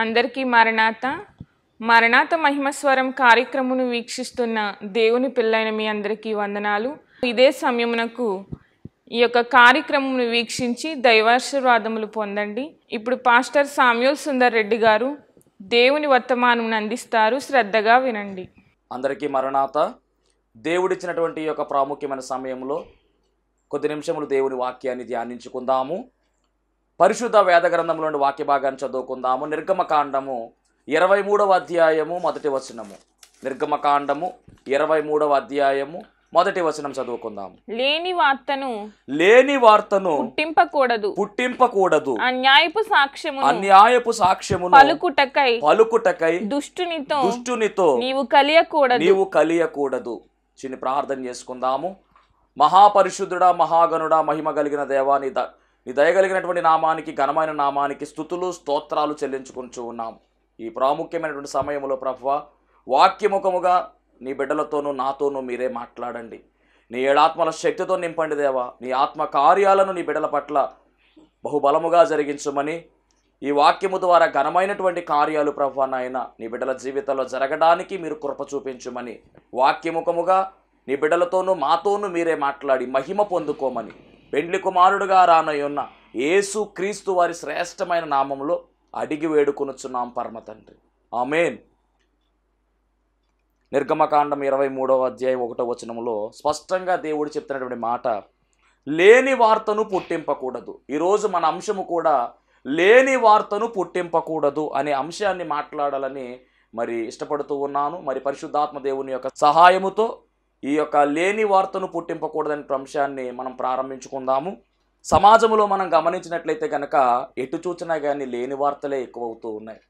అందరికీ మరణాత మహిమస్వరం కార్యక్రమమును వీక్షిస్తున్న దేవుని పిల్లైన మీ అందరికీ వందనాలు. ఇదే సమయమునకు ఈ యొక్క కార్యక్రమమును వీక్షించి దైవాశీర్వాదములు పొందండి. ఇప్పుడు పాస్టర్ సామ్యూల్ సుందర్ రెడ్డి గారు దేవుని వర్తమానమును అందిస్తారు. శ్రద్ధగా వినండి. అందరికీ మరణాత. దేవుడిచ్చినటువంటి ఈ యొక్క ప్రాముఖ్యమైన సమయంలో కొద్ది నిమిషములు దేవుని వాక్యాన్ని ధ్యానించుకుందాము. పరిశుద్ధ వేద గ్రంథంలోని వాక్య భాగాన్ని చదువుకుందాము. నిర్గమకాండము 23వ అధ్యాయము మొదటి వచనము. నిర్గమకాండము 23వ అధ్యాయము మొదటి వచనం చదువుకుందాము. లేని వార్తను పుట్టింపకూడదు. అన్యాయపు సాక్ష్యమును పలుకుటకై దుష్టునితో నీవు కలియకూడదు. చిన్ని ప్రార్థన చేసుకుందాము. మహాపరిశుద్ధుడా, మహాగణుడా, మహిమ కలిగిన దేవా, నీ దయగలిగినటువంటి నామానికి, ఘనమైన నామానికి స్తుతులు స్తోత్రాలు చెల్లించుకుంటూ ఉన్నాం. ఈ ప్రాముఖ్యమైనటువంటి సమయంలో ప్రభువా, వాక్యముఖముగా నీ బిడ్డలతోనూ నాతోనూ మీరే మాట్లాడండి. నీ ఏడాత్మల శక్తితో నింపండి దేవా. నీ ఆత్మ కార్యాలను నీ బిడ్డల పట్ల బహుబలముగా జరిగించమని, ఈ వాక్యము ద్వారా ఘనమైనటువంటి కార్యాలు ప్రభువా నాయన నీ బిడ్డల జీవితంలో జరగడానికి మీరు కృప చూపించమని, వాక్యముఖముగా నీ బిడ్డలతోనూ మాతోనూ మీరే మాట్లాడి మహిమ పొందుకోమని పెండ్లి కుమారుడుగా రానయ్యున్న యేసు క్రీస్తు వారి శ్రేష్టమైన నామంలో అడిగి వేడుకొనుచున్నాం పరమ తండ్రి. ఆమేన్. నిర్గమకాండం 23వ అధ్యాయం 1వ వచనములో స్పష్టంగా దేవుడు చెప్తున్నటువంటి మాట, లేని వార్తను పుట్టింపకూడదు. ఈరోజు మన అంశము కూడా లేని వార్తను పుట్టింపకూడదు అనే అంశాన్ని మాట్లాడాలని ఇష్టపడుతూ ఉన్నాను. పరిశుద్ధాత్మ దేవుని యొక్క సహాయముతో ఈ యొక్క లేని వార్తను పుట్టింపకూడదనే అంశాన్ని మనం ప్రారంభించుకుందాము. సమాజంలో మనం గమనించినట్లయితే కనుక ఎటు చూసినా కానీ లేని వార్తలే ఎక్కువ అవుతూ ఉన్నాయి.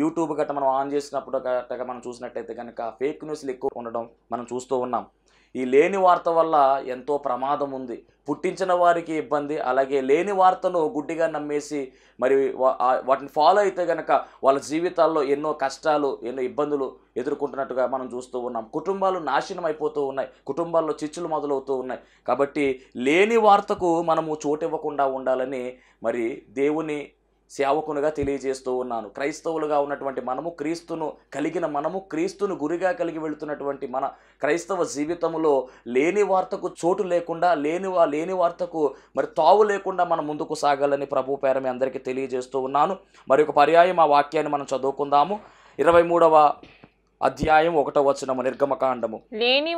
యూట్యూబ్ గట్ట మనం ఆన్ చేసినప్పుడు గట్టగా మనం చూసినట్లయితే కనుక ఫేక్ న్యూస్లు ఎక్కువ ఉండడం మనం చూస్తూ ఉన్నాం. ఈ లేని వార్త వల్ల ఎంతో ప్రమాదం ఉంది. పుట్టించిన వారికి ఇబ్బంది, అలాగే లేని వార్తను గుడ్డిగా నమ్మేసి వాటిని ఫాలో అయితే కనుక వాళ్ళ జీవితాల్లో ఎన్నో కష్టాలు, ఎన్నో ఇబ్బందులు ఎదుర్కొంటున్నట్టుగా మనం చూస్తూ ఉన్నాం. కుటుంబాలు నాశనం అయిపోతూ ఉన్నాయి, కుటుంబాల్లో చిచ్చులు మొదలవుతూ ఉన్నాయి. కాబట్టి లేని వార్తకు మనము చోటివ్వకుండా ఉండాలని దేవుని సేవకునిగా తెలియజేస్తూ ఉన్నాను. క్రైస్తవులుగా ఉన్నటువంటి మనము, క్రీస్తును గురిగా కలిగి వెళుతున్నటువంటి మన క్రైస్తవ జీవితంలో లేని వార్తకు చోటు లేకుండా, లేని వార్తకు తావు లేకుండా మనం ముందుకు సాగాలని ప్రభు పేర మీ అందరికీ తెలియజేస్తూ ఉన్నాను. ఒక పర్యాయం ఆ వాక్యాన్ని మనం చదువుకుందాము. 23వ అధ్యాయం 1వ వచనము. నిర్గమకాండము, లేని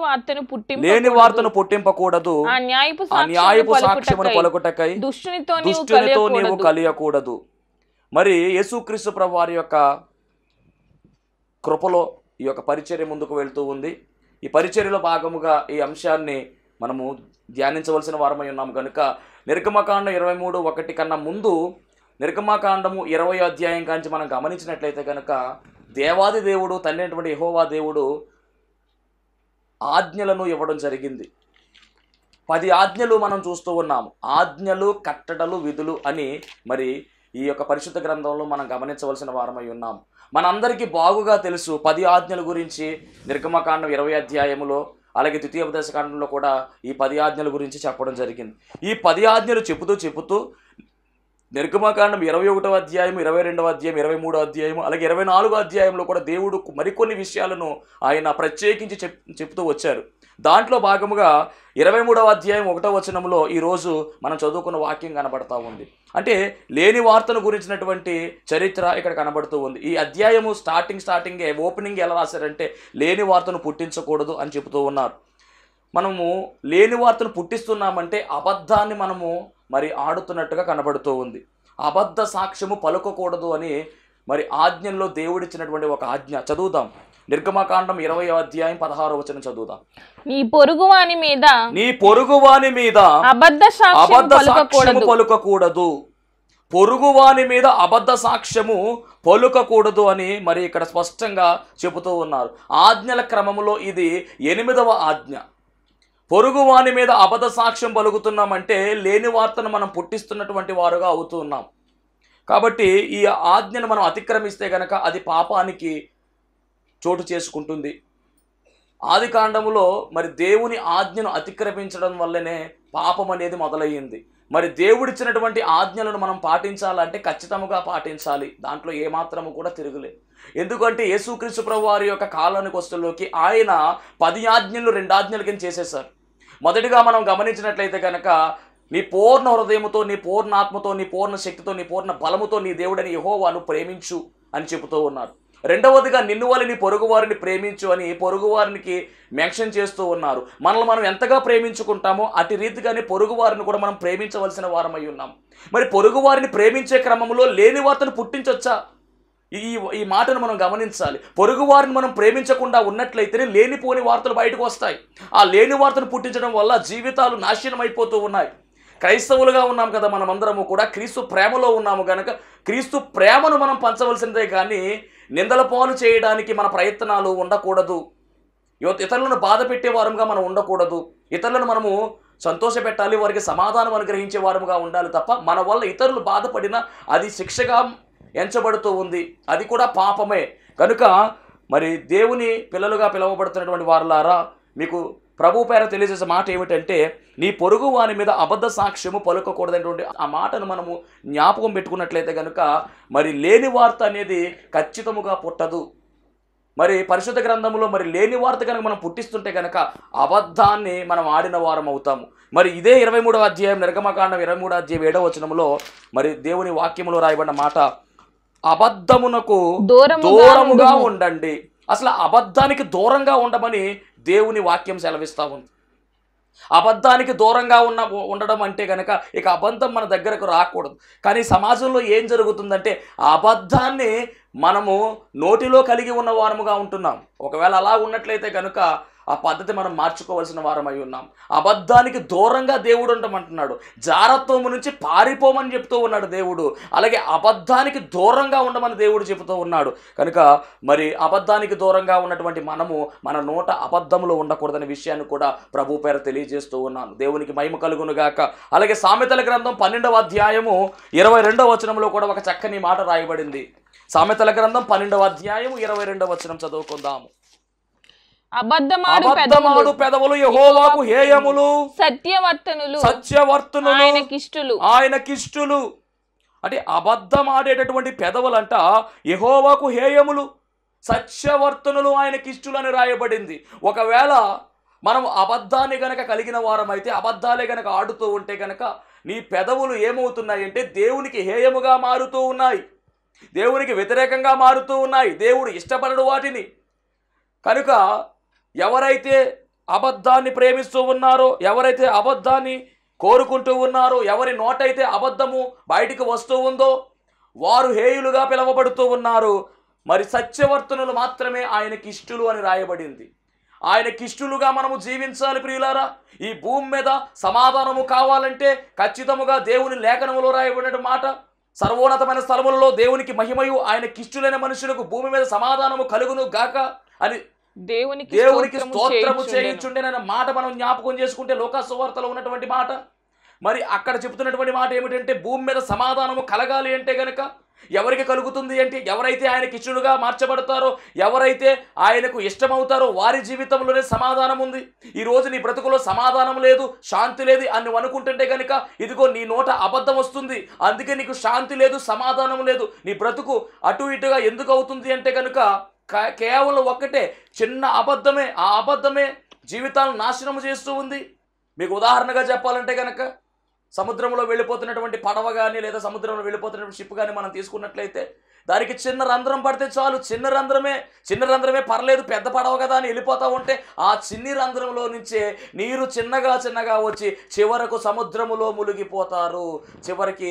వార్తను పుట్టింపకూడదు, అన్యాయపు సాక్ష్యమును పలుకుటకై దుష్టునితో నీవు కలియకూడదు. యేసుక్రీస్తు ప్రభు వారి యొక్క కృపలో ఈ యొక్క పరిచర్య ముందుకు వెళ్తూ ఉంది. ఈ పరిచర్యలో భాగముగా ఈ అంశాన్ని మనము ధ్యానించవలసిన వారమై ఉన్నాము కనుక నిర్గమకాండం 23:1 కన్నా ముందు నిర్గమకాండము 20వ అధ్యాయం కాంచి మనం గమనించినట్లయితే కనుక దేవాది దేవుడు, తండ్రి అయినటువంటి యెహోవా దేవుడు ఆజ్ఞలను ఇవ్వడం జరిగింది. 10 ఆజ్ఞలు మనం చూస్తూ ఉన్నాము. ఆజ్ఞలు, కట్టడలు, విధులు అని ఈ యొక్క పరిశుద్ధ గ్రంథంలో మనం గమనించవలసిన వారమై ఉన్నాం. మనందరికీ బాగుగా తెలుసు 10 ఆజ్ఞల గురించి. నిర్గమకాండం 20వ అధ్యాయములో, అలాగే ద్వితీయోపదేశకాండంలో కూడా ఈ 10 ఆజ్ఞల గురించి చెప్పడం జరిగింది. ఈ 10 ఆజ్ఞలు చెబుతూ నిర్గమకాండం 21వ అధ్యాయం, 22వ అధ్యాయం, 23వ అధ్యాయం, అలాగే 24వ అధ్యాయంలో కూడా దేవుడు మరికొన్ని విషయాలను ఆయన ప్రత్యేకించి చెప్తూ వచ్చారు. దాంట్లో భాగముగా 23వ అధ్యాయం 1వ వచనంలో ఈరోజు మనం చదువుకున్న వాక్యం కనబడతా ఉంది. అంటే లేని వార్తను గురించినటువంటి చరిత్ర ఇక్కడ కనబడుతూ ఉంది. ఈ అధ్యాయము స్టార్టింగే ఓపెనింగ్ ఎలా రాశారంటే లేని వార్తను పుట్టించకూడదు అని చెబుతూ ఉన్నారు. మనము లేని వార్తను పుట్టిస్తున్నామంటే అబద్ధాన్ని మనము ఆడుతున్నట్టుగా కనబడుతూ ఉంది. అబద్ధ సాక్ష్యము పలుకకూడదు అని ఆజ్ఞల్లో దేవుడిచ్చినటువంటి ఒక ఆజ్ఞ. చదువుదాం. నిర్గమకాండం 20వ అధ్యాయం 16వ వచనం చదువుదాం. నీ పొరుగువాని మీద అబద్ధ సాక్ష్యము పలుకకూడదు. పొరుగువాని మీద అబద్ధ సాక్ష్యము పలుకకూడదు అని ఇక్కడ స్పష్టంగా చెబుతూ ఉన్నారు. ఆజ్ఞల క్రమంలో ఇది 8వ ఆజ్ఞ. పొరుగువాని మీద అబద్ధ సాక్ష్యం పలుకుతున్నామంటే లేని వార్తను మనం పుట్టిస్తున్నటువంటి వారుగా అవుతూ ఉన్నాం. కాబట్టి ఈ ఆజ్ఞను మనం అతిక్రమిస్తే కనుక అది పాపానికి చోటు చేసుకుంటుంది. ఆదికాండములో దేవుని ఆజ్ఞను అతిక్రమించడం వల్లనే పాపం అనేది మొదలయ్యింది. మరి దేవుడిచ్చినటువంటి ఆజ్ఞలను మనం పాటించాలంటే ఖచ్చితంగా పాటించాలి. దాంట్లో ఏమాత్రము కూడా తిరుగులేదు. ఎందుకంటే యేసుక్రీస్తు ప్రభు వారి యొక్క కాలానికి వస్తులోకి ఆయన 10 ఆజ్ఞలు 2 ఆజ్ఞల కింద చేసేశారు. మొదటిగా మనం గమనించినట్లయితే కనుక నీ పూర్ణ హృదయముతో, నీ పూర్ణ ఆత్మతో, నీ పూర్ణ శక్తితో, నీ పూర్ణ బలముతో నీ దేవుడని యెహోవాను ప్రేమించు అని చెబుతూ ఉన్నారు. రెండవదిగా నిన్ను వలె నీ పొరుగు వారిని ప్రేమించు అని పొరుగు వారికి మెన్షన్ చేస్తూ ఉన్నారు. మనల్ని మనం ఎంతగా ప్రేమించుకుంటామో అటు రీతిగానే పొరుగు వారిని కూడా మనం ప్రేమించవలసిన వారమై ఉన్నాం. మరి పొరుగు వారిని ప్రేమించే క్రమంలో లేని వార్తను పుట్టించొచ్చా? ఈ మాటను మనం గమనించాలి. పొరుగు వారిని మనం ప్రేమించకుండా ఉన్నట్లయితేనే లేనిపోని వార్తలు బయటకు వస్తాయి. ఆ లేని వార్తను పుట్టించడం వల్ల జీవితాలు నాశనం అయిపోతూ ఉన్నాయి. క్రైస్తవులుగా ఉన్నాం కదా, మనమందరము కూడా క్రీస్తు ప్రేమలో ఉన్నాము కనుక క్రీస్తు ప్రేమను మనం పంచవలసినదే కానీ నిందల పాలు చేయడానికి మన ప్రయత్నాలు ఉండకూడదు. ఇతరులను బాధ పెట్టే వారంగా మనం ఉండకూడదు. ఇతరులను మనము సంతోషపెట్టాలి, వారికి సమాధానం అనుగ్రహించే వారముగా ఉండాలి తప్ప మన వల్ల ఇతరులు బాధపడినా అది శిక్షగా ఎంచబడుతూ ఉంది, అది కూడా పాపమే. కనుక మరి దేవుని పిల్లలుగా పిలువబడుతున్నటువంటి వారులారా, మీకు ప్రభు పేర తెలియజేసే మాట ఏమిటంటే నీ పొరుగు వాని మీద అబద్ధ సాక్ష్యము పలుకకూడదనేటువంటి ఆ మాటను మనము జ్ఞాపకం పెట్టుకున్నట్లయితే కనుక మరి లేని వార్త అనేది ఖచ్చితముగా పుట్టదు. మరి పరిశుద్ధ గ్రంథంలో మరి లేని వార్త కనుక మనం పుట్టిస్తుంటే కనుక అబద్ధాన్ని మనం ఆడిన వారం అవుతాము. మరి ఇదే 23వ అధ్యాయం నిర్గమకాండం 23వ అధ్యాయం 7వ వచనంలో మరి దేవుని వాక్యములో రాయబడిన మాట, అబద్ధమునకు దూరముగా ఉండండి. అసలు అబద్ధానికి దూరంగా ఉండమని దేవుని వాక్యం సెలవిస్తూ ఉంది. అబద్ధానికి దూరంగా ఉండడం అంటే కనుక ఇక అబద్ధం మన దగ్గరకు రాకూడదు. కానీ సమాజంలో ఏం జరుగుతుందంటే అబద్ధాన్ని మనము నోటిలో కలిగి ఉన్న వారముగా ఉంటున్నాం. ఒకవేళ అలా ఉన్నట్లయితే కనుక ఆ పద్ధతి మనం మార్చుకోవాల్సిన వారమై ఉన్నాం. అబద్ధానికి దూరంగా దేవుడు ఉండమంటున్నాడు. జారత్వము నుంచి పారిపోమని చెప్తూ ఉన్నాడు దేవుడు. అలాగే అబద్ధానికి దూరంగా ఉండమని దేవుడు చెబుతూ ఉన్నాడు. కనుక మరి అబద్ధానికి దూరంగా ఉన్నటువంటి మనము మన నోట అబద్ధములు ఉండకూడదనే విషయాన్ని కూడా ప్రభు పేర తెలియజేస్తూ ఉన్నాను. దేవునికి మహిమ కలుగును గాక. అలాగే సామెతల గ్రంథం 12వ అధ్యాయము 22వ వచనంలో కూడా ఒక చక్కని మాట రాయబడింది. సామెతల గ్రంథం 12వ అధ్యాయము 22వ వచనం చదువుకుందాము. అబద్ధమాడు పెదవులు యెహోవాకు హేయములు, సత్యవర్తనులు ఆయనకిష్టులు. అంటే అబద్ధమాడేటటువంటి పెదవులంట యెహోవాకు హేయములు, సత్యవర్తనులు ఆయనకిష్టులు అని రాయబడింది. ఒకవేళ మనం అబద్ధాన్ని గనక కలిగిన వారమైతే, అబద్ధాలే గనక ఆడుతూ ఉంటే గనక నీ పెదవులు ఏమవుతున్నాయంటే దేవునికి హేయముగా మారుతూ ఉన్నాయి, దేవునికి వ్యతిరేకంగా మారుతూ ఉన్నాయి. దేవుడు ఇష్టపడడు వాటిని. కనుక ఎవరైతే అబద్ధాన్ని ప్రేమిస్తూ ఉన్నారో, ఎవరైతే అబద్ధాన్ని కోరుకుంటూ ఉన్నారో, ఎవరి నోటైతే అబద్ధము బయటికి వస్తూ ఉందో వారు హేయులుగా పిలువబడుతూ ఉన్నారు. మరి సత్యవర్తనులు మాత్రమే ఆయనకి ఇష్టులు అని రాయబడింది. ఆయనకిష్టులుగా మనము జీవించాలి ప్రియులారా. ఈ భూమి మీద సమాధానము కావాలంటే ఖచ్చితముగా దేవుని లేఖనములో రాయబడిన మాట, సర్వోన్నతమైన స్థలములలో దేవునికి మహిమయు ఆయనకిష్టులైన మనుషులకు భూమి మీద సమాధానము కలుగును గాక అని దేవునికి స్తోత్రము చేయించుండేనన్న మాట మనం జ్ఞాపకం చేసుకుంటే లోకా సువార్తలో ఉన్నటువంటి మాట. మరి అక్కడ చెబుతున్నటువంటి మాట ఏమిటంటే భూమి మీద సమాధానము కలగాలి అంటే గనక ఎవరికి కలుగుతుంది అంటే ఎవరైతే ఆయనకి ఇష్టలుగా మార్చబడతారో, ఎవరైతే ఆయనకు ఇష్టమవుతారో వారి జీవితంలోనే సమాధానం ఉంది. ఈరోజు నీ బ్రతుకులో సమాధానం లేదు, శాంతి లేదు అని నువ్వు అనుకుంటుంటే కనుక ఇదిగో నీ నోట అబద్ధం వస్తుంది, అందుకే నీకు శాంతి లేదు, సమాధానం లేదు. నీ బ్రతుకు అటు ఇటుగా ఎందుకు అవుతుంది అంటే కనుక కేవలం ఒక్కటే చిన్న అబద్ధమే. ఆ అబద్ధమే జీవితాలను నాశనం చేస్తూ ఉంది. మీకు ఉదాహరణగా చెప్పాలంటే కనుక సముద్రంలో వెళ్ళిపోతున్నటువంటి పడవ కానీ లేదా సముద్రంలో వెళ్ళిపోతున్నటువంటి షిప్ కానీ మనం తీసుకున్నట్లయితే దానికి చిన్న రంధ్రం పడితే చాలు, చిన్న రంధ్రమే పర్లేదు, పెద్ద పడవ కదా అని వెళ్ళిపోతూ ఉంటే ఆ చిన్ని రంధ్రంలో నుంచే నీరు చిన్నగా వచ్చి చివరకు సముద్రములో మునిగిపోతారు. చివరికి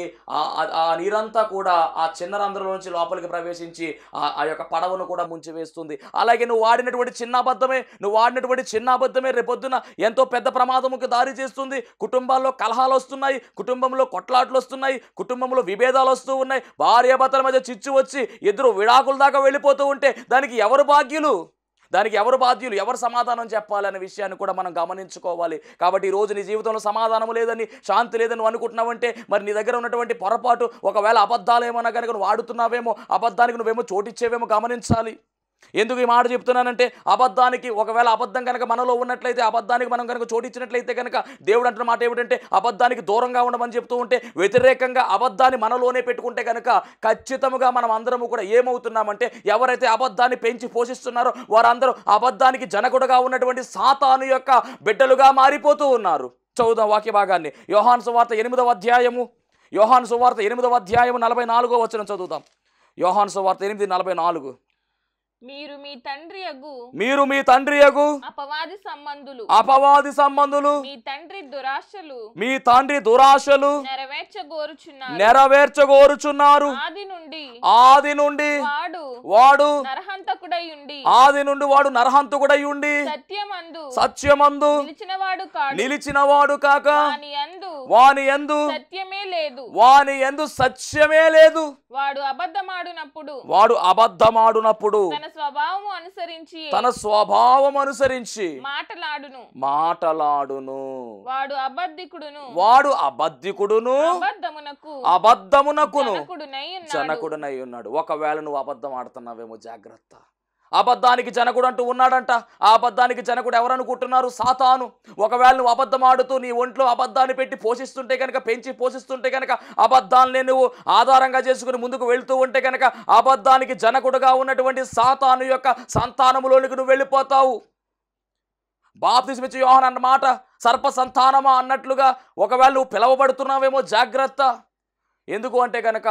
ఆ నీరంతా కూడా ఆ చిన్న రంధ్రంలో నుంచి లోపలికి ప్రవేశించి ఆ యొక్క పడవను కూడా ముంచివేస్తుంది. అలాగే నువ్వు వాడినటువంటి చిన్న అబద్ధమే రేపొద్దున ఎంతో పెద్ద ప్రమాదముకు దారి చేస్తుంది. కుటుంబాల్లో కలహాలు వస్తున్నాయి, కుటుంబంలో కొట్లాట్లు వస్తున్నాయి, కుటుంబంలో విభేదాలు వస్తూ ఉన్నాయి, భార్యాభర్తల మధ్య చిచ్చు వచ్చి ఇద్దరు విడాకుల దాకా వెళ్ళిపోతూ ఉంటే దానికి ఎవరు బాధ్యులు, ఎవరు సమాధానం చెప్పాలనే విషయాన్ని కూడా మనం గమనించుకోవాలి. కాబట్టి ఈరోజు నీ జీవితంలో సమాధానం లేదని, శాంతి లేదని నువ్వు అనుకుంటున్నావంటే మరి నీ దగ్గర ఉన్నటువంటి పొరపాటు, ఒకవేళ అబద్ధాలు ఏమన్నా కనుక నువ్వు ఆడుతున్నావేమో, అబద్ధానికి నువ్వేమో చోటిచ్చేవేమో గమనించాలి. ఎందుకు ఈ మాట చెప్తున్నానంటే, అబద్ధానికి ఒకవేళ అబద్ధం కనుక మనలో ఉన్నట్లయితే, అబద్ధానికి మనం కనుక చోటిచ్చినట్లయితే కనుక దేవుడు అంటున్న మాట ఏమిటంటే, అబద్ధానికి దూరంగా ఉండమని చెప్తూ ఉంటే, వ్యతిరేకంగా అబద్ధాన్ని మనలోనే పెట్టుకుంటే కనుక ఖచ్చితంగా మనం అందరము కూడా ఏమవుతున్నామంటే, ఎవరైతే అబద్ధాన్ని పెంచి పోషిస్తున్నారో వారందరూ అబద్ధానికి జనకుడుగా ఉన్నటువంటి సాతాను యొక్క బిడ్డలుగా మారిపోతూ ఉన్నారు. చదువుదాం వాక్య భాగాన్ని. యోహాను సువార్త 8వ అధ్యాయము, యోహాను సువార్త 8వ అధ్యాయము 44వ వచనం చదువుదాం. యోహాను సువార్త 8:44. మీరు మీ తండ్రి యగు అపవాది సంబంధులు మీ తండ్రి దురాశలు నెరవేర్చగోరుచున్నారు. ఆది నుండి వాడు నరహంతకుడై ఉండి సత్యమందు నిలిచినవాడు కాక వాని యందు సత్యమే లేదు. వాడు అబద్ధమాడునప్పుడు తన స్వభావం అనుసరించి మాటలాడును. వాడు అబద్ధికుడును అబద్ధమునకును జనకుడునై ఉన్నాడు. ఒకవేళ నువ్వు అబద్ధం ఆడుతున్నావేమో జాగ్రత్త. అబద్ధానికి జనకుడు అంటూ ఉన్నాడంట. ఆ అబద్ధానికి జనకుడు ఎవరనుకుంటున్నారు? సాతాను. ఒకవేళ నువ్వు అబద్ధం ఆడుతూ నీ ఒంట్లో అబద్ధాన్ని పెట్టి పోషిస్తుంటే కనుక, పెంచి పోషిస్తుంటే కనుక, అబద్ధాన్ని నువ్వు ఆధారంగా చేసుకుని ముందుకు వెళుతూ ఉంటే కనుక, అబద్ధానికి జనకుడుగా ఉన్నటువంటి సాతాను యొక్క సంతానములోనికి నువ్వు వెళ్ళిపోతావు. బాప్తిస్మిచ్చు యోహాను అన్న మాట సర్ప సంతానమా అన్నట్లుగా ఒకవేళ నువ్వు పిలవబడుతున్నావేమో జాగ్రత్త. ఎందుకు అంటే కనుక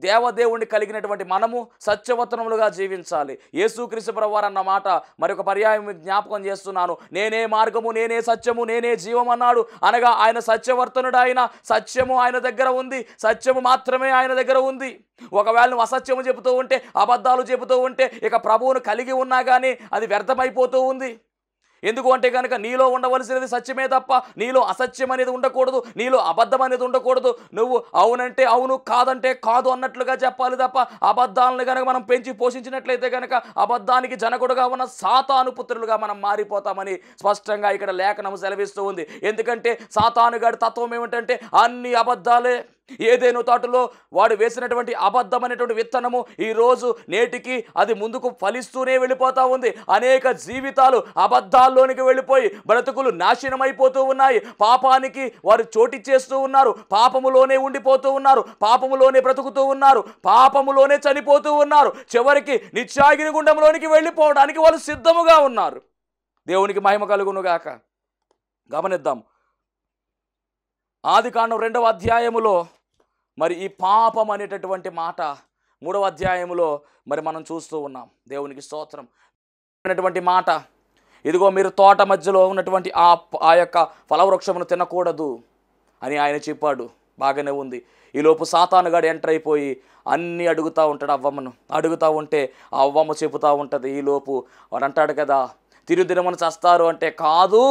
దేవదేవుణ్ణి కలిగినటువంటి మనము సత్యవతనములుగా జీవించాలి. యేసుక్రీస్తు ప్రభువారు అన్న మాట మరొక పర్యాయం జ్ఞాపకం చేస్తున్నాను. నేనే మార్గము, నేనే సత్యము, నేనే జీవం అన్నాడు. అనగా ఆయన సత్యవర్తనుడు. ఆయన సత్యము ఆయన దగ్గర ఉంది. సత్యము మాత్రమే ఆయన దగ్గర ఉంది. ఒకవేళ నువ్వు అసత్యము చెబుతూ ఉంటే, అబద్ధాలు చెబుతూ ఉంటే, ఇక ప్రభువును కలిగి ఉన్నా కానీ అది వ్యర్థమైపోతూ ఉంది. ఎందుకు అంటే కనుక నీలో ఉండవలసినది సత్యమే తప్ప నీలో అసత్యం అనేది ఉండకూడదు, నీలో అబద్ధం అనేది ఉండకూడదు. నువ్వు అవునంటే అవును, కాదంటే కాదు అన్నట్లుగా చెప్పాలి తప్ప అబద్ధాలను కనుక మనం పెంచి పోషించినట్లయితే కనుక అబద్ధానికి జనకుడుగా ఉన్న సాతాను పుత్రులుగా మనం మారిపోతామని స్పష్టంగా ఇక్కడ లేఖనం సెలవిస్తూ ఉంది. ఎందుకంటే సాతానుగాడి తత్వం ఏమిటంటే అన్ని అబద్ధాలే. ఏదేను తోటలో వాడు వేసినటువంటి అబద్ధం అనేటువంటి విత్తనము ఈరోజు నేటికి అది ముందుకు ఫలిస్తూనే వెళ్ళిపోతూ ఉంది. అనేక జీవితాలు అబద్ధాల్లోనికి వెళ్ళిపోయి బ్రతుకులు నాశనమైపోతూ ఉన్నాయి. పాపానికి వారు చోటిచ్చేస్తూ ఉన్నారు. పాపములోనే ఉండిపోతూ ఉన్నారు. పాపములోనే బ్రతుకుతూ ఉన్నారు. పాపములోనే చనిపోతూ ఉన్నారు. చివరికి నిత్యాగ్ని గుండంలోనికి వెళ్ళిపోవడానికి వాళ్ళు సిద్ధముగా ఉన్నారు. దేవునికి మహిమ కలుగునుగాక. గమనిద్దాం. ఆదికాండం 2వ అధ్యాయములో మరి ఈ పాపం అనేటటువంటి మాట 3వ అధ్యాయములో మరి మనం చూస్తూ ఉన్నాం. దేవునికి స్తోత్రం. అనేటువంటి మాట, ఇదిగో మీరు తోట మధ్యలో ఉన్నటువంటి ఆ యొక్క ఫలవృక్షమును తినకూడదు అని ఆయన చెప్పాడు. బాగానే ఉంది. ఈలోపు సాతానుగాడు ఎంటర్ అయిపోయి అన్నీ అడుగుతూ ఉంటాడు. అవ్వమ్మను అడుగుతూ ఉంటే ఆ అవ్వమ్మ చెబుతూ ఉంటుంది. ఈలోపు వాడు అంటాడు కదా, తిరుదినమని చస్తారు అంటే, కాదు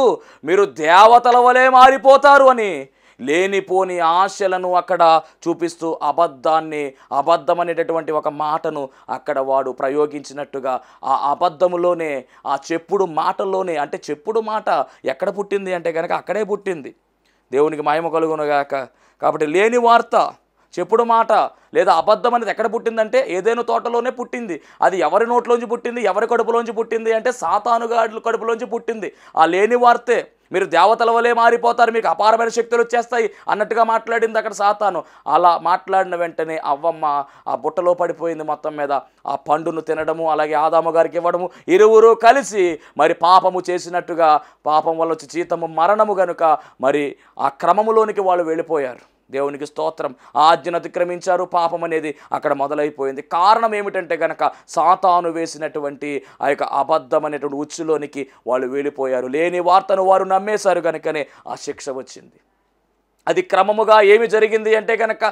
మీరు దేవతల వలె మారిపోతారు అని లేనిపోని ఆశలను అక్కడ చూపిస్తూ అబద్ధం అనేటటువంటి ఒక మాటను అక్కడ వాడు ప్రయోగించినట్టుగా ఆ అబద్ధములోనే, ఆ చెప్పుడు మాటల్లోనే, అంటే చెప్పుడు మాట ఎక్కడ పుట్టింది అంటే కనుక అక్కడే పుట్టింది. దేవునికి మహిమ కలుగునుగాక. కాబట్టి లేని వార్త, చెప్పుడు మాట లేదా అబద్ధం అనేది ఎక్కడ పుట్టిందంటే ఏదైనా తోటలోనే పుట్టింది. అది ఎవరి నోట్లోంచి పుట్టింది, ఎవరి కడుపులోంచి పుట్టింది అంటే సాతానుగాడి కడుపులోంచి పుట్టింది. ఆ లేని వార్తే మీరు దేవతల వలె మారిపోతారు, మీకు అపారమైన శక్తులు వచ్చేస్తాయి అన్నట్టుగా మాట్లాడింది అక్కడ సాతాను. అలా మాట్లాడిన వెంటనే అవ్వమ్మ ఆ బుట్టలో పడిపోయింది. మొత్తం మీద ఆ పండును తినడము, అలాగే ఆదాము గారికి ఇవ్వడము, ఇరువురు కలిసి మరి పాపము చేసినట్టుగా, పాపం వల్ల వచ్చి జీతము మరణము గనుక మరి ఆ క్రమములోనికి వాళ్ళు వెళ్ళిపోయారు. దేవునికి స్తోత్రం. ఆజ్ఞను అతిక్రమించారు. పాపం అనేది అక్కడ మొదలైపోయింది. కారణం ఏమిటంటే కనుక సాతాను వేసినటువంటి ఆ యొక్క అబద్ధం అనేటువంటి ఉచ్చులోనికి వాళ్ళు వెళ్ళిపోయారు. లేని వార్తను వారు నమ్మేశారు కనుకనే ఆ శిక్ష వచ్చింది. అది క్రమముగా ఏమి జరిగింది అంటే కనుక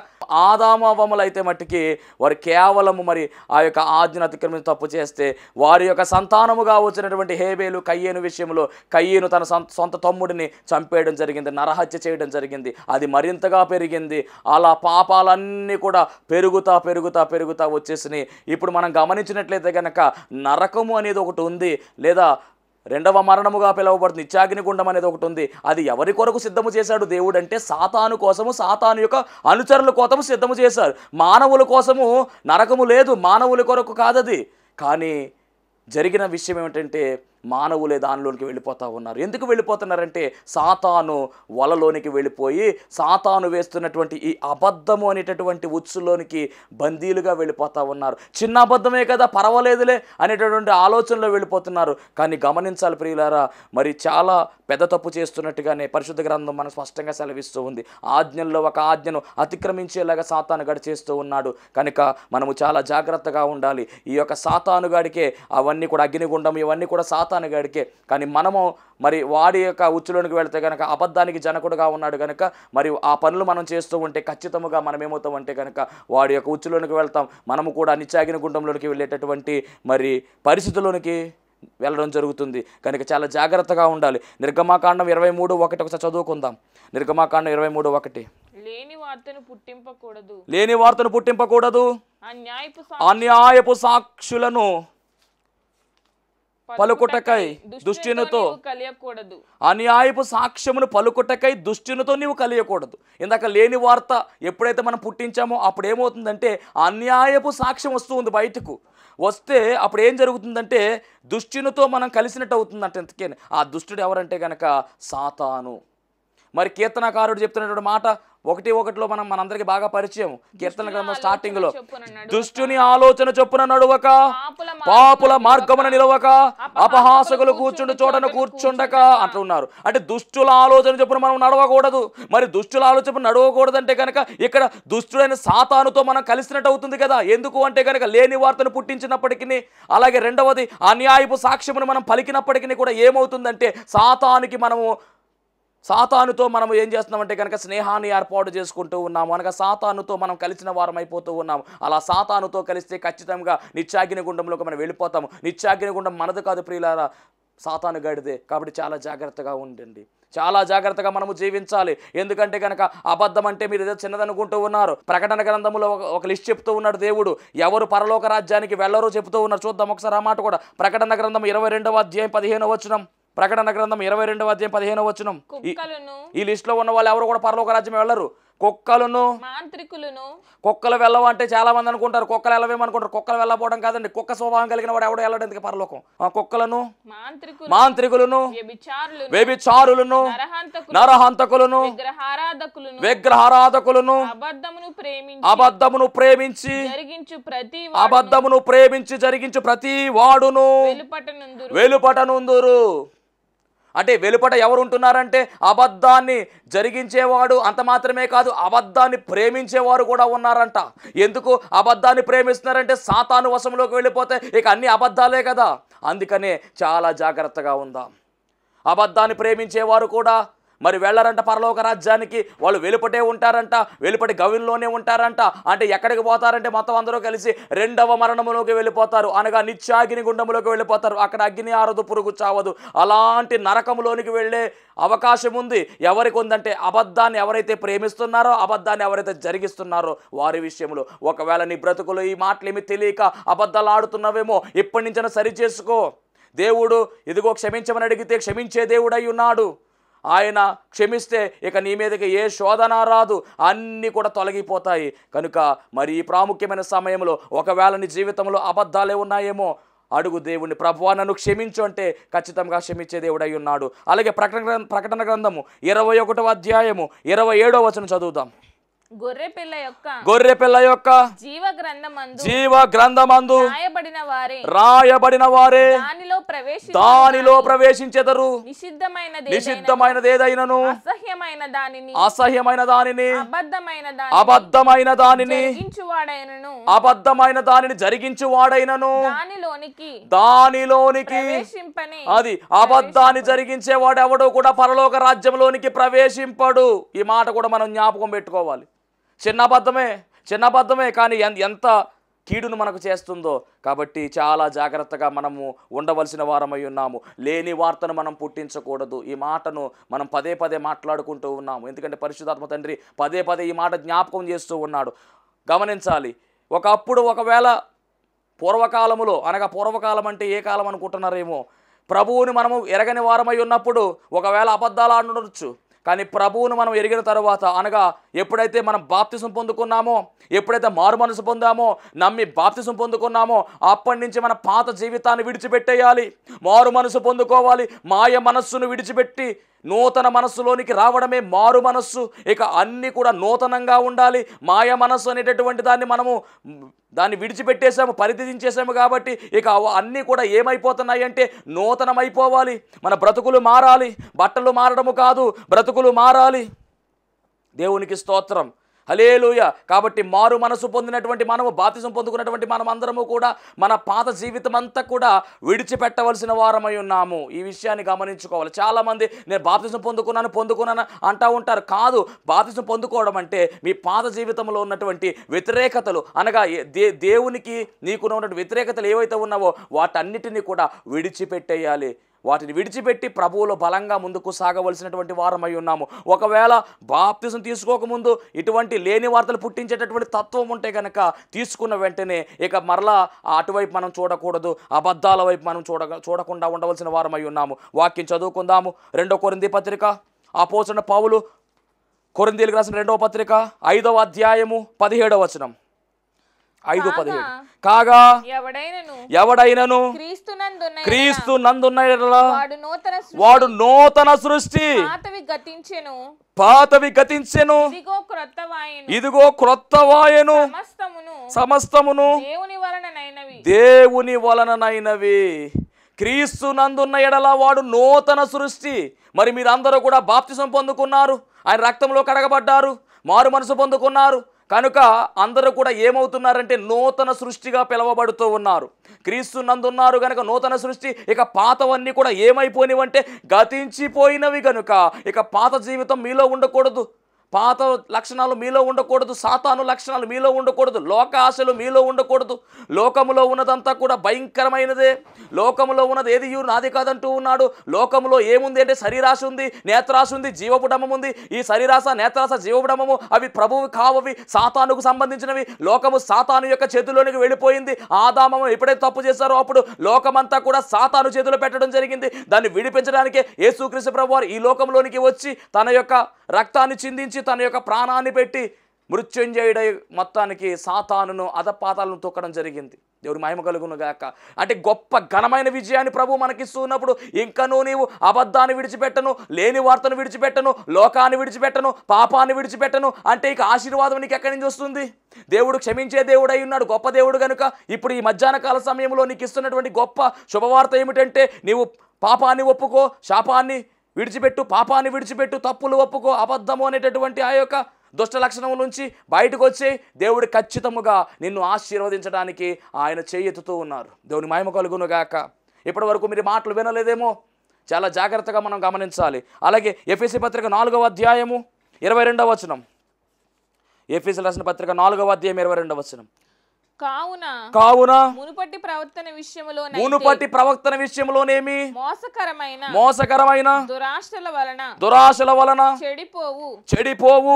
ఆదాము అవ్వములు అయితే మట్టికి వారు కేవలము మరి ఆ యొక్క ఆజ్ఞను అతిక్రమించి తప్పు చేస్తే వారి యొక్క సంతానముగా వచ్చినటువంటి హేబేలు, కయ్యేను విషయంలో కయ్యేను తన సొంత తమ్ముడిని చంపేయడం జరిగింది, నరహత్య చేయడం జరిగింది. అది మరింతగా పెరిగింది. అలా పాపాలన్నీ కూడా పెరుగుతా వచ్చేసినాయి. ఇప్పుడు మనం గమనించినట్లయితే కనుక నరకము అనేది ఒకటి ఉంది, లేదా రెండవ మరణముగా పిలువబడుతుంది నిత్యాగ్ని గుండం అనేది ఒకటి ఉంది. అది ఎవరి కొరకు సిద్ధము చేశాడు దేవుడు అంటే సాతాను కోసము, సాతాను యొక్క అనుచరుల కోసము సిద్ధము చేశారు. మానవుల కోసము నరకము లేదు, మానవుల కొరకు కాదది. కానీ జరిగిన విషయం ఏమిటంటే మానవులే దానిలోనికి వెళ్ళిపోతూ ఉన్నారు. ఎందుకు వెళ్ళిపోతున్నారంటే సాతాను వలలోనికి వెళ్ళిపోయి సాతాను వేస్తున్నటువంటి ఈ అబద్ధము అనేటటువంటి ఉచ్చులోనికి బందీలుగా వెళ్ళిపోతూ ఉన్నారు. చిన్న అబద్ధమే కదా పర్వాలేదులే అనేటటువంటి ఆలోచనలో వెళ్ళిపోతున్నారు. కానీ గమనించాలి ప్రియులారా, మరి చాలా పెద్ద తప్పు చేస్తున్నట్టుగానే పరిశుద్ధ గ్రంథం మనకు స్పష్టంగా సెలవిస్తూ ఉంది. ఆజ్ఞల్లో ఒక ఆజ్ఞను అతిక్రమించేలాగా సాతాను గడి చేస్తూ ఉన్నాడు. కనుక మనము చాలా జాగ్రత్తగా ఉండాలి. ఈ యొక్క సాతానుగాడికే అవన్నీ కూడా అగ్నిగుండం, ఇవన్నీ కూడా సాతానుగాడికే. కానీ మనము మరి వాడి యొక్క ఉచ్చులోనికి వెళితే కనుక అబద్ధానికి జనకుడుగా ఉన్నాడు కనుక మరి ఆ పనులు మనం చేస్తూ ఉంటే ఖచ్చితంగా మనం ఏమవుతామంటే కనుక వాడి యొక్క ఉచ్చులోనికి వెళ్తాం. మనము కూడా నిత్యాగ్ని గుండంలోనికి వెళ్ళేటటువంటి మరి పరిస్థితుల్లోనికి వెళ్ళడం జరుగుతుంది. కనుక చాలా జాగ్రత్తగా ఉండాలి. నిర్గమాకాండం 23:1 ఒకసారి చదువుకుందాం. నిర్గమాకాండం 23:1 లేని వార్తను పుట్టింపకూడదు, లేని వార్తను పుట్టింపకూడదు, అన్యాయపు సాక్షులను పలుకుటకై దుష్టునితో కలియకూడదు, అన్యాయపు సాక్ష్యమును పలుకుటకై దుష్టునితో నీవు కలియకూడదు. ఇందాక లేని వార్త ఎప్పుడైతే మనం పుట్టించామో అప్పుడు ఏమవుతుందంటే అన్యాయపు సాక్ష్యం వస్తూ ఉంది. బయటకు వస్తే అప్పుడు ఏం జరుగుతుందంటే దుష్టునితో మనం కలిసినట్టు అవుతుందంటే. ఇంతకే ఆ దుష్టుడు ఎవరంటే కనుక సాతాను. మరి కీర్తనకారుడు చెప్తున్నటువంటి మాట 1:1 మనందరికీ బాగా పరిచయం. కీర్తన గ్రంథం స్టార్టింగ్లో దుష్టుని ఆలోచన చొప్పున నడువక, పాపుల మార్గమున నిలవక, అపహాసకులు కూర్చుండు చోటను కూర్చుండక అంటున్నారు. అంటే దుష్టుల ఆలోచన చొప్పున మనం నడవకూడదు. మరి దుష్టుల ఆలోచన నడవకూడదంటే కనుక ఇక్కడ దుష్టుడైన సాతానుతో మనం కలిసినట్టు అవుతుంది కదా. ఎందుకు అంటే కనుక లేని వార్తను పుట్టించినప్పటికీ, అలాగే రెండవది అన్యాయపు సాక్ష్యమును మనం పలికినప్పటికీ కూడా ఏమవుతుందంటే సాతానుతో మనం ఏం చేస్తున్నామంటే కనుక స్నేహాన్ని ఏర్పాటు చేసుకుంటూ ఉన్నాము. అనగా సాతానుతో మనం కలిసిన వారం అయిపోతూ ఉన్నాము. అలా సాతానుతో కలిస్తే ఖచ్చితంగా నిత్యాగ్ని గుండంలోకి మనం వెళ్ళిపోతాము. నిత్యాగ్ని గుండం మనది కాదు ప్రియులారా, సాతాను గడిదే. కాబట్టి చాలా జాగ్రత్తగా ఉండండి, చాలా జాగ్రత్తగా మనము జీవించాలి. ఎందుకంటే కనుక అబద్ధం అంటే మీరు ఏదో చిన్నదనుకుంటూ ఉన్నారు. ప్రకటన గ్రంథంలో ఒక లిస్ట్ చెప్తూ ఉన్నాడు దేవుడు, ఎవరు పరలోక రాజ్యానికి వెళ్ళరో చెప్తూ ఉన్నారు. చూద్దాం ఒకసారి ఆ మాట కూడా. ప్రకటన గ్రంథం 22:15 ప్రకటన గ్రంథం 22:15 ఈ లిస్ట్ లో ఉన్న వాళ్ళు ఎవరు కూడా పరలోక రాజ్యం వెళ్ళరు. కుక్కలను, మాంత్రికులను. కుక్కలు వెళ్ళవంటే చాలా మంది అనుకుంటారు కుక్కలు వెళ్ళవేమనుకుంటారు. కుక్కలు వెళ్ళకపోవడం కాదండి, కుక్క స్వభావం కలిగిన వాడు ఎవడో వెళ్ళడు ఎందుకు పరలోకం. కుక్కలను, మాంత్రికులను, వ్యభిచారులను, నరహంతకులను, విగ్రహారాధకులను, అబద్ధమును ప్రేమించి జరిగించు ప్రతి వాడును వెలుపటనుందురు. అంటే వెలుపట ఎవరు ఉంటున్నారంటే అబద్ధాన్ని జరిగించేవాడు. అంత మాత్రమే కాదు, అబద్ధాన్ని ప్రేమించేవారు కూడా ఉన్నారంట. ఎందుకు అబద్ధాన్ని ప్రేమిస్తున్నారంటే సాతాను వశంలోకి వెళ్ళిపోతే ఇక అన్ని అబద్ధాలే కదా. అందుకనే చాలా జాగ్రత్తగా ఉందాం. అబద్ధాన్ని ప్రేమించేవారు కూడా మరి వెళ్ళరంట పరలోక రాజ్యానికి. వాళ్ళు వెలుపటే ఉంటారంట, వెలుపటి గవిలోనే ఉంటారంట. అంటే ఎక్కడికి పోతారంటే మొత్తం అందరూ కలిసి రెండవ మరణములోకి వెళ్ళిపోతారు. అనగా నిత్యాగ్ని గుండములోకి వెళ్ళిపోతారు. అక్కడ అగ్ని ఆరదు, పురుగు చావదు. అలాంటి నరకములోనికి వెళ్ళే అవకాశం ఉంది. ఎవరికి ఉందంటే అబద్ధాన్ని ఎవరైతే ప్రేమిస్తున్నారో, అబద్ధాన్ని ఎవరైతే జరిగిస్తున్నారో వారి విషయంలో. ఒకవేళ నీ బ్రతుకులో ఈ మాటలేమి తెలియక అబద్ధాలు ఆడుతున్నావేమో, ఇప్పటి నుంచైనా సరి చేసుకో. దేవుడు ఇదిగో క్షమించమని అడిగితే క్షమించే దేవుడై ఉన్నాడు. ఆయన క్షమిస్తే ఇక నీ మీదకి ఏ శోధన రాదు, అన్నీ కూడా తొలగిపోతాయి. కనుక మరి ఈ ప్రాముఖ్యమైన సమయంలో ఒకవేళ నీ జీవితంలో అబద్ధాలే ఉన్నాయేమో అడుగు దేవుణ్ణి, ప్రభువా నన్ను క్షమించు అంటే ఖచ్చితంగా క్షమించే దేవుడై ఉన్నాడు. అలాగే ప్రకటన గ్రంథము 21:27 చదువుదాం. గొర్రెపిల్ల యొక్క జీవ గ్రంథమందు రాయబడిన వారే దానిలో ప్రవేశించెదరు. నిషిద్ధమైనది ఏదైనను, అసహ్యమైన దానిని, అబద్ధమైన దానిని జరిగించువాడైనను దానిలోనికి అది అబద్ధాన్ని జరిగించేవాడు ఎవడో కూడా పరలోక రాజ్యంలోనికి ప్రవేశింపడు. ఈ మాట కూడా మనం జ్ఞాపకం పెట్టుకోవాలి. చిన్న అబద్ధమే కానీ ఎంత కీడును మనకు చేస్తుందో. కాబట్టి చాలా జాగ్రత్తగా మనము ఉండవలసిన వారమై ఉన్నాము. లేని వార్తను మనం పుట్టించకూడదు. ఈ మాటను మనం పదే మాట్లాడుకుంటూ ఉన్నాము. ఎందుకంటే పరిశుద్ధాత్మ తండ్రి పదే ఈ మాట జ్ఞాపకం చేస్తూ ఉన్నాడు. గమనించాలి. ఒకవేళ పూర్వకాలములో, అనగా పూర్వకాలం అంటే ఏ కాలం అనుకుంటున్నారేమో, ప్రభువుని మనము ఎరగని వారమై ఉన్నప్పుడు ఒకవేళ అబద్ధాలు ఆడవచ్చు. కానీ ప్రభువును మనం ఎరిగిన తర్వాత, అనగా ఎప్పుడైతే మనం బాప్తిసం పొందుకున్నామో, ఎప్పుడైతే మారు మనసు పొందామో, నమ్మి బాప్తిసం పొందుకున్నామో, అప్పటి నుంచి మన పాత జీవితాన్ని విడిచిపెట్టేయాలి. మారు మనసు పొందుకోవాలి. మాయ మనస్సును విడిచిపెట్టి నూతన మనస్సులోనికి రావడమే మారు మనస్సు. ఇక అన్నీ కూడా నూతనంగా ఉండాలి. మాయ మనస్సు అనేటటువంటి దాన్ని విడిచిపెట్టేసాము, పరిత్యజించేసాము. కాబట్టి ఇక అన్నీ కూడా ఏమైపోతున్నాయి అంటే నూతనమైపోవాలి. మన బ్రతుకులు మారాలి. బట్టలు మారడము కాదు, బ్రతుకులు మారాలి. దేవునికి స్తోత్రం, హల్లెలూయా. కాబట్టి మారు మనసు పొందినటువంటి మనము, బాప్తిసం పొందుకున్నటువంటి మనం అందరము కూడా మన పాత జీవితం అంతా కూడా విడిచిపెట్టవలసిన వారమై ఉన్నాము. ఈ విషయాన్ని గమనించుకోవాలి. చాలామంది నేను బాప్తిసం పొందుకున్నాను అంటూ ఉంటారు. కాదు, బాప్తిసం పొందుకోవడం అంటే మీ పాత జీవితంలో ఉన్నటువంటి వ్యతిరేకతలు, అనగా దేవునికి నీకు ఉన్నటువంటి వ్యతిరేకతలు ఏవైతే ఉన్నావో వాటన్నిటినీ కూడా విడిచిపెట్టేయాలి. వాటిని విడిచిపెట్టి ప్రభువులో బలంగా ముందుకు సాగవలసినటువంటి వారమై ఉన్నాము. ఒకవేళ బాప్తిసం తీసుకోకముందు ఇటువంటి లేని వార్తలు పుట్టించేటటువంటి తత్వం ఉంటే కనుక తీసుకున్న వెంటనే ఇక మరలా అటువైపు మనం చూడకూడదు, అబద్ధాల వైపు మనం చూడకుండా ఉండవలసిన వారమై ఉన్నాము. వాక్యం చదువుకుందాము. 2 కొరింథీ పత్రిక, అపోస్తలుడైన పౌలు కొరింథీయులకు రాసిన 2వ పత్రిక 5వ అధ్యాయము 17వ వచనం. 5:17. కాగా ఎవడైనను క్రీస్తు నందున్న వాడు నూతన సృష్టి, పాతవి గతించెను, ఇదిగో క్రొత్తవాయెను, సమస్తమును దేవుని వలననైనవి. క్రీస్తు నందున్న ఎడల వాడు నూతన సృష్టి. మరి మీరందరూ కూడా బాప్తిసం పొందుకున్నారు, ఆయన రక్తంలో కడగబడ్డారు, మారు మనసు పొందుకున్నారు. కనుక అందరూ కూడా ఏమవుతున్నారంటే నూతన సృష్టిగా పిలవబడుతూ ఉన్నారు. క్రీస్తు నందున్నారు కనుక నూతన సృష్టి. ఇక పాతవన్నీ కూడా ఏమైపోయినవంటే గతించిపోయినవి. కనుక ఇక పాత జీవితం మీలో ఉండకూడదు, పాత లక్షణాలు మీలో ఉండకూడదు, సాతాను లక్షణాలు మీలో ఉండకూడదు, లోక ఆశలు మీలో ఉండకూడదు. లోకములో ఉన్నదంతా కూడా భయంకరమైనదే. లోకములో ఉన్నది ఏది నాది కాదంటూ ఉన్నాడు. లోకములో ఏముంది అంటే శరీరాశ ఉంది, నేత్రాశ ఉంది, జీవపుడమం ఉంది. ఈ శరీరాశ, నేత్రాశ, జీవపుడమము అవి ప్రభువు కావవి, సాతానుకు సంబంధించినవి. లోకము సాతాను యొక్క చేతిలోనికి వెళ్ళిపోయింది. ఆదాము ఎప్పుడైతే తప్పు చేశారో అప్పుడు లోకమంతా కూడా సాతాను చేతిలో పెట్టడం జరిగింది. దాన్ని విడిపించడానికే యేసుక్రీస్తు ప్రభువారు ఈ లోకంలోనికి వచ్చి తన యొక్క రక్తాన్ని చిందించి తన యొక్క ప్రాణాన్ని పెట్టి మృత్యుంజయుడై మొత్తానికి సాతానును అధపాతాలను తొక్కడం జరిగింది. దేవుడి మహిమ కలుగును గాక. అంటే గొప్ప ఘనమైన విజయాన్ని ప్రభు మనకిస్తూ ఉన్నప్పుడు ఇంకనూ నీవు అబద్ధాన్ని విడిచిపెట్టను, లేని వార్తను విడిచిపెట్టను, లోకాన్ని విడిచిపెట్టను, పాపాన్ని విడిచిపెట్టను అంటే ఇక ఆశీర్వాదం నీకు ఎక్కడి నుంచి వస్తుంది? దేవుడు క్షమించే దేవుడు అయి ఉన్నాడు, గొప్ప దేవుడు కనుక. ఇప్పుడు ఈ మధ్యాహ్న కాల సమయంలో నీకు ఇస్తున్నటువంటి గొప్ప శుభవార్త ఏమిటంటే నీవు పాపాన్ని ఒప్పుకో, శాపాన్ని విడిచిపెట్టు, పాపాన్ని విడిచిపెట్టు, తప్పులు ఒప్పుకో, అబద్ధము అనేటటువంటి ఆ యొక్క దుష్ట లక్షణం నుంచి బయటకు వచ్చి దేవుడు ఖచ్చితముగా నిన్ను ఆశీర్వదించడానికి ఆయన చేయెత్తుతూ ఉన్నారు. దేవుని మహిమ కలుగును గాక. ఇప్పటి వరకు మీరు మాటలు వినలేదేమో, చాలా జాగ్రత్తగా మనం గమనించాలి. అలాగే ఎఫెసీ పత్రిక 4వ అధ్యాయము 22వ వచనం. ఎఫెసీయులకు రాసిన పత్రిక 4వ అధ్యాయం 22వ వచనం. కావున మునుపటి ప్రవక్తన విషయంలోనేమి మోసకరమైన దురాశల వలన చెడిపోవు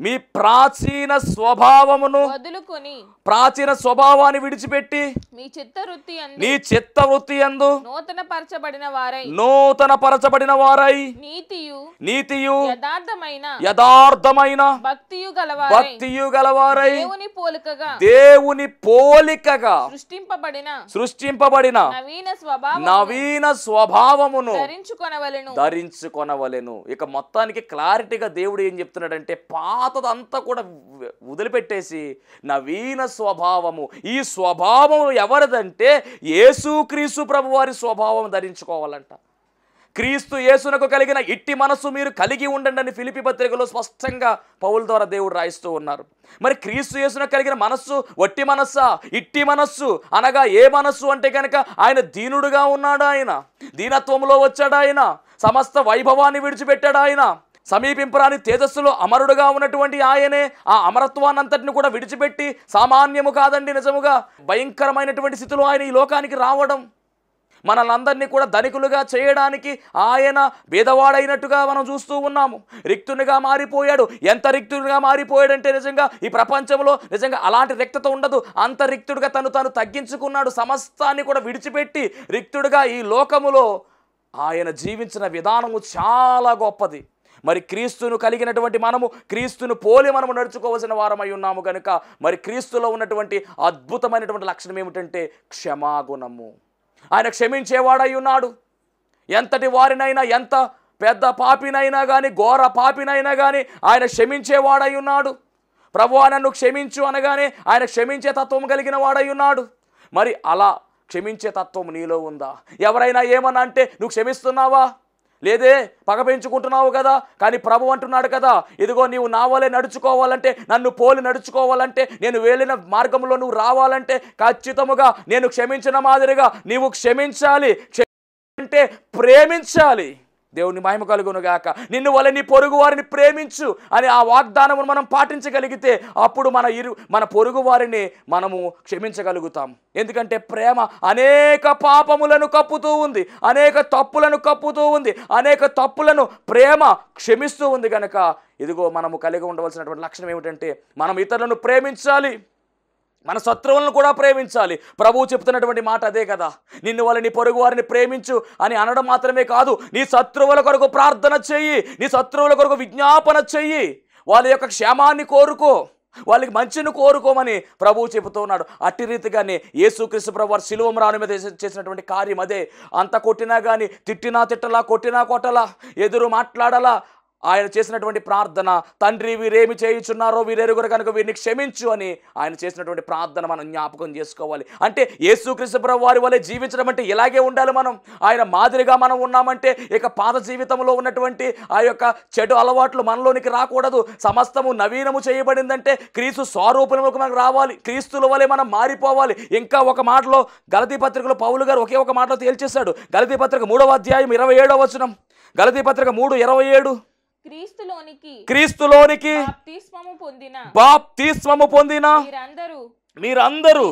మీ ప్రాచీన స్వభావమును ప్రాచీన స్వభావాన్ని విడిచిపెట్టి నీ చిత్తవృత్తి యందు నూతన పరచబడిన వారై నీతియు యథార్థమైన భక్తియు గలవారై దేవుని పోలికగా సృష్టింపబడిన నవీన స్వభావమును ధరించుకొనవలెను. ఇక మొత్తానికి క్లారిటీగా దేవుడు ఏం చెప్తున్నాడంటే పాతదంతా కూడా వదిలిపెట్టేసి నవీన స్వభావము, ఈ స్వభావం ఎవరిదంటే యేసుక్రీస్తు ప్రభువారి స్వభావం ధరించుకోవాలంట. క్రీస్తు యేసునకు కలిగిన ఇట్టి మనస్సు మీరు కలిగి ఉండండి అని ఫిలిప్పీ పత్రికలో స్పష్టంగా పౌలు ద్వారా దేవుడు రాయిస్తూ ఉన్నారు. మరి క్రీస్తు యేసునకు కలిగిన మనస్సు వట్టి మనస్సా, ఇట్టి మనస్సు అనగా ఏ మనస్సు అంటే కనుక ఆయన దీనుడుగా ఉన్నాడు, ఆయన దీనత్వంలో వచ్చాడు, ఆయన సమస్త వైభవాన్ని విడిచిపెట్టాడు, ఆయన సమీపింపరాని తేజస్సులో అమరుడుగా ఉన్నటువంటి ఆయనే ఆ అమరత్వాన్ని అంతటిని కూడా విడిచిపెట్టి సామాన్యము కాదండి, నిజముగా భయంకరమైనటువంటి స్థితిలో ఆయన ఈ లోకానికి రావడం, మనల్ని కూడా ధనికులుగా చేయడానికి ఆయన భేదవాడైనట్టుగా మనం చూస్తూ ఉన్నాము. రిక్తునిగా మారిపోయాడు. ఎంత రిక్తునిగా మారిపోయాడంటే నిజంగా ఈ ప్రపంచంలో నిజంగా అలాంటి రిక్తత ఉండదు. అంత రిక్తుడిగా తను తగ్గించుకున్నాడు. సమస్తాన్ని కూడా విడిచిపెట్టి రిక్తుడిగా ఈ లోకములో ఆయన జీవించిన విధానము చాలా గొప్పది. మరి క్రీస్తును కలిగినటువంటి మనము, క్రీస్తును పోలి మనము నడుచుకోవాల్సిన వారమై ఉన్నాము కనుక మరి క్రీస్తులో ఉన్నటువంటి అద్భుతమైనటువంటి లక్షణం ఏమిటంటే క్షమాగుణము. ఆయన క్షమించేవాడై ఉన్నాడు. ఎంతటి వారినైనా, ఎంత పెద్ద పాపినైనా కానీ, ఘోర పాపినైనా కానీ ఆయన క్షమించేవాడై ఉన్నాడు. ప్రభువా నన్ను క్షమించు అనగానే ఆయన క్షమించే తత్వం కలిగిన వాడై ఉన్నాడు. మరి అలా క్షమించే తత్వం నీలో ఉందా? ఎవరైనా ఏమన్నా అంటే నువ్వు క్షమిస్తున్నావా? లేదే, పగ పెంచుకుంటున్నావు కదా. కానీ ప్రభు అంటున్నాడు కదా, ఇదిగో నీవు నా వలె నడుచుకోవాలంటే, నన్ను పోలి నడుచుకోవాలంటే, నేను వెళ్ళిన మార్గంలో నువ్వు రావాలంటే ఖచ్చితముగా నేను క్షమించిన మాదిరిగా నీవు క్షమించాలి. అంటే ప్రేమించాలి. దేవుని మహిమ కలుగును గాక. నిన్ను వలె నీ పొరుగు వారిని ప్రేమించు అని ఆ వాగ్దానమును మనం పాటించగలిగితే అప్పుడు మన పొరుగు వారిని మనము క్షమించగలుగుతాం. ఎందుకంటే ప్రేమ అనేక పాపములను కప్పుతూ ఉంది, అనేక తప్పులను కప్పుతూ ఉంది, అనేక తప్పులను ప్రేమ క్షమిస్తూ ఉంది. కనుక ఇదిగో మనము కలిగి ఉండవలసినటువంటి లక్షణం ఏమిటంటే మనం ఇతరులను ప్రేమించాలి, మన శత్రువులను కూడా ప్రేమించాలి. ప్రభువు చెప్తున్నటువంటి మాట అదే కదా, నిన్ను వల్ల నీ పొరుగు వారిని ప్రేమించు అని అనడం మాత్రమే కాదు, నీ శత్రువుల కొరకు ప్రార్థన చెయ్యి, నీ శత్రువుల కొరకు విజ్ఞాపన చెయ్యి, వాళ్ళ యొక్క క్షేమాన్ని కోరుకో, వాళ్ళకి మంచిని కోరుకోమని ప్రభువు చెబుతూ ఉన్నాడు. అట్టి రీతిగానే యేసుక్రీస్తు ప్రభువు వారు శిలువ మ్రాను మీద చేసినటువంటి కార్యం అదే. అంత కొట్టినా కానీ, తిట్టినా తిట్టలా, కొట్టినా కొట్టలా, ఎదురు మాట్లాడాలా, ఆయన చేసినటువంటి ప్రార్థన, తండ్రి వీరేమి చేయుచున్నారో వీరెరుగురు కనుక వీరిని క్షమించు అని ఆయన చేసినటువంటి ప్రార్థన మనం జ్ఞాపకం చేసుకోవాలి. అంటే యేసుక్రీస్తు ప్రభువు వారి వలె జీవించడం అంటే ఇలాగే ఉండాలి. మనం ఆయన మాదిరిగా మనం ఉన్నామంటే ఇక పాత జీవితంలో ఉన్నటువంటి ఆ యొక్క చెడు అలవాట్లు మనలోనికి రాకూడదు. సమస్తము నవీనము చేయబడిందంటే క్రీస్తు స్వరూపంలోకి మనకు రావాలి, క్రీస్తుల వలె మనం మారిపోవాలి. ఇంకా ఒక మాటలో గలతీ పత్రికలో పౌలు గారు ఒకే ఒక మాటలో తేల్చేశాడు. గలతీ పత్రిక 3వ అధ్యాయం 27వ వచనం, గలతీ పత్రిక 3:27, క్రీస్తులోనికి బాప్తిస్మము పొందిన మీరందరూ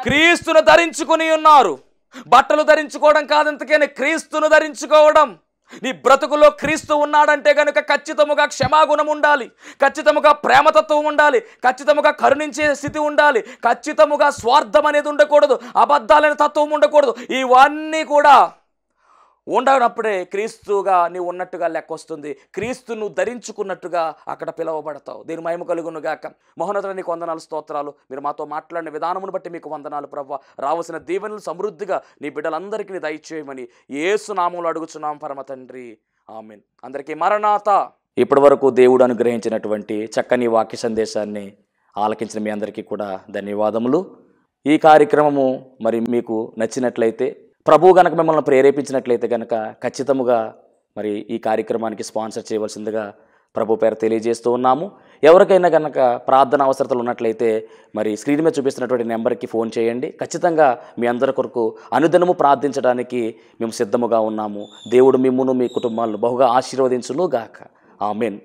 క్రీస్తును ధరించుకొని ఉన్నారు. బట్టలు ధరించుకోవడం కాదంతకేనే క్రీస్తును ధరించుకోవడం. నీ బ్రతుకులో క్రీస్తు ఉన్నాడంటే కనుక ఖచ్చితముగా క్షమాగుణం ఉండాలి, ఖచ్చితముగా ప్రేమతత్వం ఉండాలి, ఖచ్చితముగా కరుణించే స్థితి ఉండాలి, ఖచ్చితముగా స్వార్థం అనేది ఉండకూడదు, అబద్ధాలనే తత్వం ఉండకూడదు. ఇవన్నీ కూడా ఉండనప్పుడే క్రీస్తుగా నీవు ఉన్నట్టుగా లెక్క వస్తుంది, క్రీస్తు నువ్వు ధరించుకున్నట్టుగా అక్కడ పిలువబడతావు. దీని మహిమ కలుగును గాక. మహోన్నతుడా నీకు వందనాలు, స్తోత్రాలు. మీరు మాతో మాట్లాడిన విధానమును బట్టి మీకు వందనాలు ప్రభువా. రావాల్సిన దీవెనలు సమృద్ధిగా నీ బిడ్డలందరికీ నీ దయచేయమని యేసు నామములో అడుగుచున్నాం పరమ తండ్రి, ఆమేన్. అందరికీ మరణాత. ఇప్పటి వరకు దేవుడు అనుగ్రహించినటువంటి చక్కని వాక్య సందేశాన్ని ఆలకించిన మీ అందరికీ కూడా ధన్యవాదములు. ఈ కార్యక్రమము మరి మీకు నచ్చినట్లయితే, ప్రభువు గనక మిమ్మల్ని ప్రేరేపించినట్లయితే కనుక ఖచ్చితముగా మరి ఈ కార్యక్రమానికి స్పాన్సర్ చేయవలసిందిగా ప్రభు పేరు తెలియజేస్తూ ఉన్నాము. ఎవరికైనా కనుక ప్రార్థన అవసరతలు ఉన్నట్లయితే మరి స్క్రీన్ మీద చూపిస్తున్నటువంటి నెంబర్కి ఫోన్ చేయండి. ఖచ్చితంగా మీ అందరి కొరకు అనుదినము ప్రార్థించడానికి మేము సిద్ధముగా ఉన్నాము. దేవుడు మిమ్మును మీ కుటుంబాలను బహుగా ఆశీర్వదించును గాక. ఆమేన్.